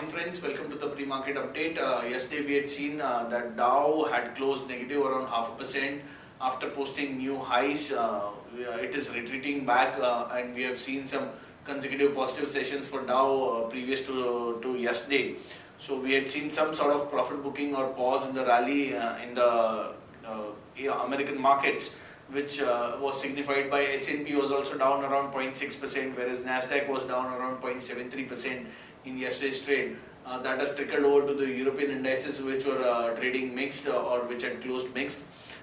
morning friends, welcome to the pre-market update. Yesterday we had seen that Dow had closed negative around 0.5% after posting new highs. It is retreating back and we have seen some consecutive positive sessions for Dow previous to yesterday. So we had seen some sort of profit booking or pause in the rally in the American markets, which was signified by S&P was also down around 0.6%, whereas Nasdaq was down around 0.73% in yesterday's trade. That has trickled over to the European indices, which were trading mixed or which had closed mixed.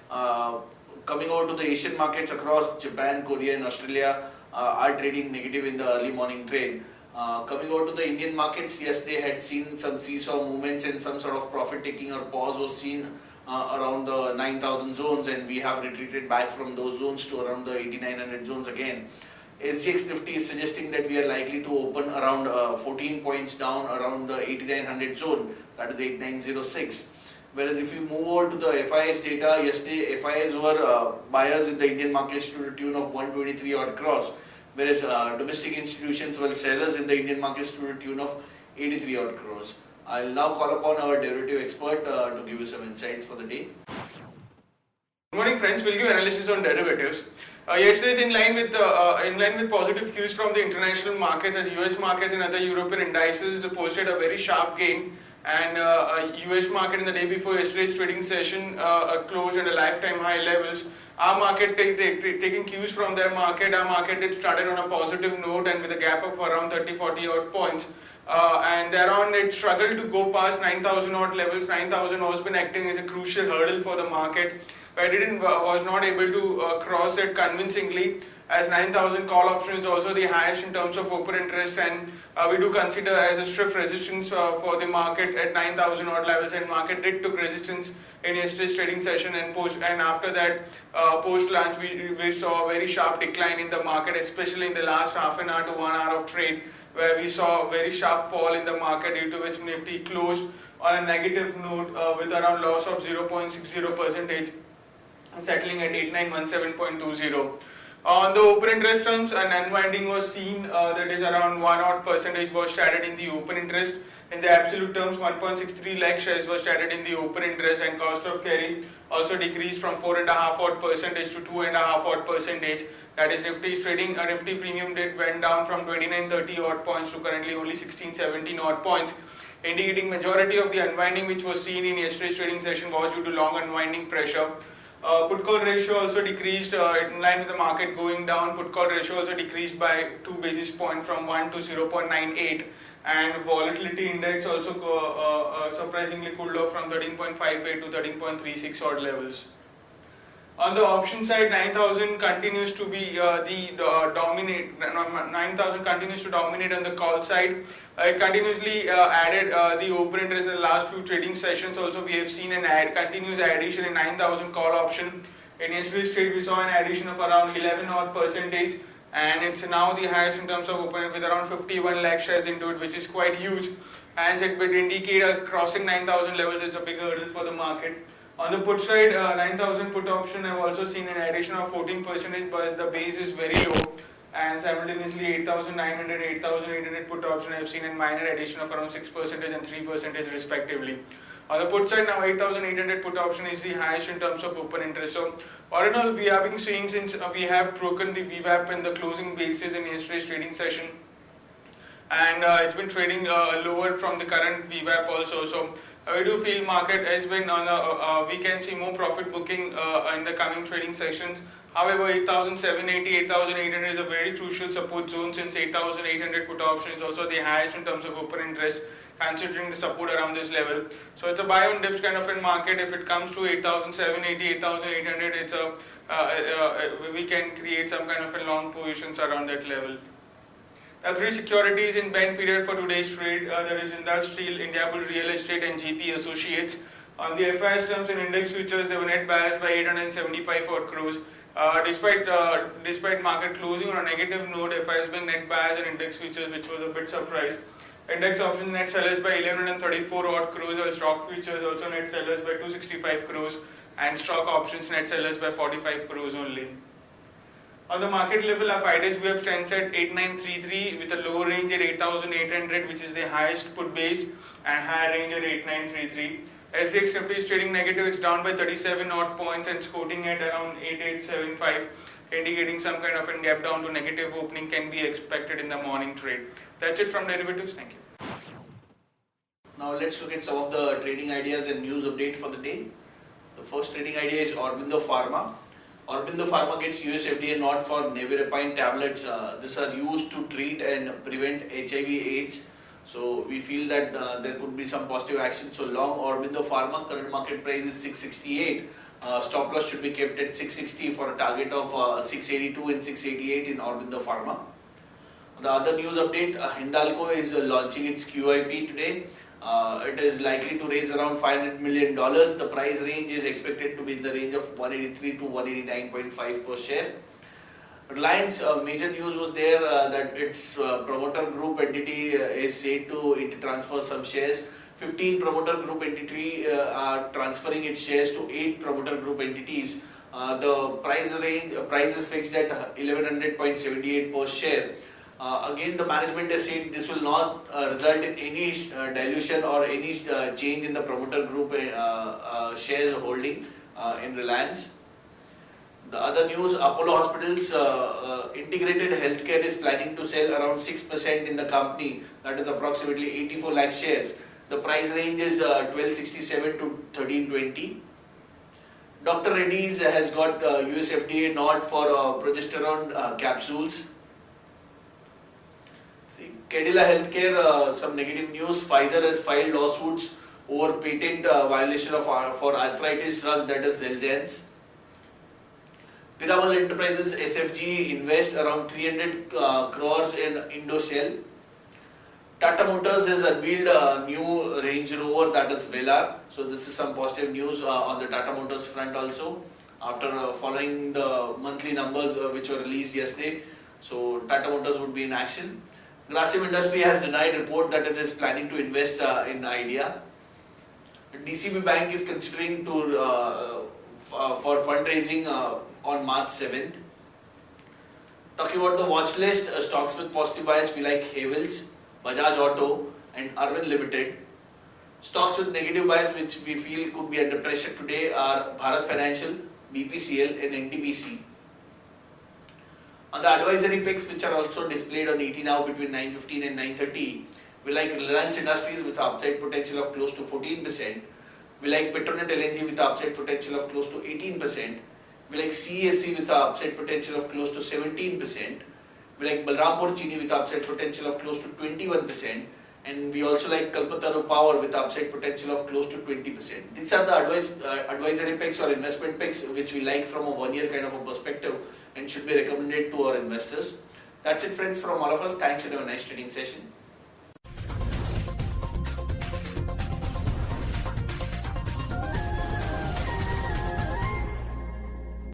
Coming over to the Asian markets across Japan, Korea and Australia are trading negative in the early morning trade. Coming over to the Indian markets, yesterday had seen some seesaw movements and some sort of profit taking or pause was seen around the 9,000 zones, and we have retreated back from those zones to around the 8,900 zones again. SGX Nifty is suggesting that we are likely to open around 14 points down around the 8,900 zone, that is 8,906. Whereas if you move over to the FIS data, yesterday FIS were buyers in the Indian markets to the tune of 123 odd crores, whereas domestic institutions were sellers in the Indian markets to the tune of 83 odd crores. I'll now call upon our derivative expert to give you some insights for the day. Good morning, friends. We'll give analysis on derivatives. Yesterday is in line with positive cues from the international markets, as US markets and other European indices posted a very sharp gain, and US market in the day before yesterday's trading session closed at a lifetime high levels. Our market taking cues from their market, our market it started on a positive note and with a gap of around 30-40 odd points. And thereon it struggled to go past 9,000 odd levels. 9,000 has been acting as a crucial hurdle for the market, but it was not able to cross it convincingly, as 9,000 call option is also the highest in terms of open interest, and we do consider as a strip resistance for the market at 9,000 odd levels, and market did took resistance in yesterday's trading session, and after that post lunch we saw a very sharp decline in the market, especially in the last half an hour to 1 hour of trade, where we saw a very sharp fall in the market, due to which Nifty closed on a negative note with around loss of 0.60%, settling at 8917.20. On the open interest terms, an unwinding was seen, that is around 1 odd percentage was traded in the open interest. In the absolute terms, 1.63 lakh shares was traded in the open interest, and cost of carry also decreased from 4.5 odd percentage to 2.5 odd percentage. That is, Nifty trading, Nifty premium went down from 29-30 odd points to currently only 16-17 odd points, indicating majority of the unwinding which was seen in yesterday's trading session was due to long unwinding pressure. Put call ratio also decreased in line with the market going down. Put call ratio also decreased by 2 basis points from 1 to 0.98, and volatility index also surprisingly cooled off from 13.58 to 13.36 odd levels. On the option side, 9,000 continues to be dominate. 9,000 continues to dominate on the call side. It continuously added the open interest in the last few trading sessions. Also, we have seen an continuous addition in 9,000 call option. In yesterday's trade, we saw an addition of around 11 odd percentage, and it's now the highest in terms of open with around 51 lakh shares into it, which is quite huge. And it would indicate crossing 9,000 levels is a big hurdle for the market. On the put side, 9,000 put option have also seen an addition of 14%, but the base is very low, and simultaneously 8,900, 8,800 put option have seen a minor addition of around 6% and 3% respectively. On the put side now, 8,800 put option is the highest in terms of open interest. So all in all, we have been seeing since we have broken the VWAP in the closing basis in yesterday's trading session, and it's been trading lower from the current VWAP also. So we do feel market has been on we can see more profit booking in the coming trading sessions. However, 8,780, 8,800 is a very crucial support zone, since 8,800 put option is also the highest in terms of open interest, considering the support around this level. So it's a buy on dips kind of a market. If it comes to 8,780, 8,800, it's we can create some kind of a long positions around that level. There are 3 securities in bend period for today's trade. There is Jindal Steel, Indiabulls Real Estate and GP Associates. On the FIS terms and index futures, they were net biased by 875 odd crores. Despite market closing on a negative note, FIS being net biased and index futures, which was a bit surprised. Index options net sellers by 1134 odd crores, while stock futures also net sellers by 265 crores, and stock options net sellers by 45 crores only. On the market level, our 5 days VWAP stands at 8933 with a low range at 8800, which is the highest put base, and high range at 8933. SDX Nifty is trading negative, it's down by 37 odd points and quoting at around 8875, indicating some kind of a gap down to negative opening can be expected in the morning trade. That's it from derivatives. Thank you. Now let's look at some of the trading ideas and news update for the day. The first trading idea is Aurobindo Pharma. Aurobindo Pharma gets US FDA nod for nevirapine tablets. These are used to treat and prevent HIV/AIDS. So we feel that there could be some positive action. So long Aurobindo Pharma, current market price is 668. Stop loss should be kept at 660 for a target of 682 and 688 in Aurobindo Pharma. The other news update, Hindalco is launching its QIP today. It is likely to raise around $500 million. The price range is expected to be in the range of 183 to 189.5 per share. Reliance, major news was there that its promoter group entity is said to transfer some shares. 15 promoter group entity are transferring its shares to 8 promoter group entities. The price is fixed at 1100.78 per share. Again, the management has said this will not result in any dilution or any change in the promoter group shares holding in Reliance. The other news, Apollo Hospitals Integrated Healthcare is planning to sell around 6% in the company, that is approximately 84 lakh shares. The price range is 1267 to 1320. Dr. Reddy's has got US FDA nod for progesterone capsules. Cadila Healthcare, some negative news. Pfizer has filed lawsuits over patent violation for arthritis drug, that is Xeljanz. Piramal Enterprises SFG invest around 300 crores in Indoshell. Tata Motors has unveiled a new Range Rover, that is Velar. So this is some positive news on the Tata Motors front also, after following the monthly numbers which were released yesterday. So Tata Motors would be in action. Grasim Industry has denied report that it is planning to invest in Idea. DCB Bank is considering for fundraising on March 7th. Talking about the watch list, stocks with positive bias we like Havels, Bajaj Auto and Arvind Limited. Stocks with negative bias which we feel could be under pressure today are Bharat Financial, BPCL and NTPC. On the advisory picks which are also displayed on ET Now between 9:15 and 9:30, we like Reliance Industries with upside potential of close to 14%. We like Petronet LNG with upside potential of close to 18%. We like CESC with upside potential of close to 17%. We like Balrampur Chini with upside potential of close to 21%. And we also like Kalpataru Power with upside potential of close to 20%. These are the advisory picks or investment picks which we like from a 1 year kind of a perspective and should be recommended to our investors. That's it friends from all of us. Thanks and have a nice trading session.